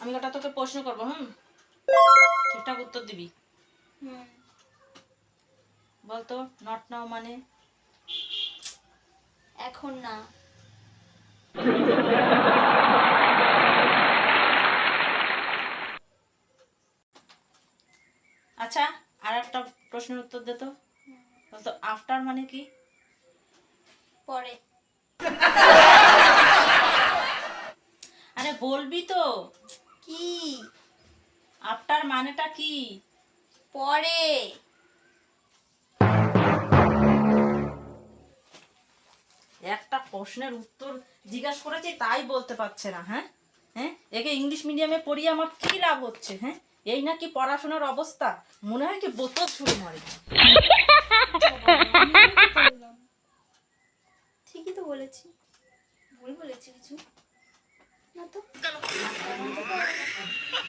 আমি একটা তোকে প্রশ্ন করবো, ঠিকঠাক উত্তর দিবি। বলতো নট নাও মানে? এখন না। আচ্ছা, আর একটা প্রশ্নের উত্তর দে তো। বলতো আফটার মানে কি? পরে। আরে বলবি তো, কি? আফটার মানেটা কি? পরে। একটা প্রশ্নের উত্তর জিজ্ঞাসা করেছি তাই বলতে পারছে না। হ্যাঁ হ্যাঁ, একে ইংলিশ মিডিয়ামে পড়িয়ে আমার কি লাভ হচ্ছে? হ্যাঁ, এই নাকি পড়াশোনার অবস্থা? মনে হয় কি বোতল ছুঁড়ে মারে। ঠিকই তো বলেছি, ভুল বলেছি কিছু?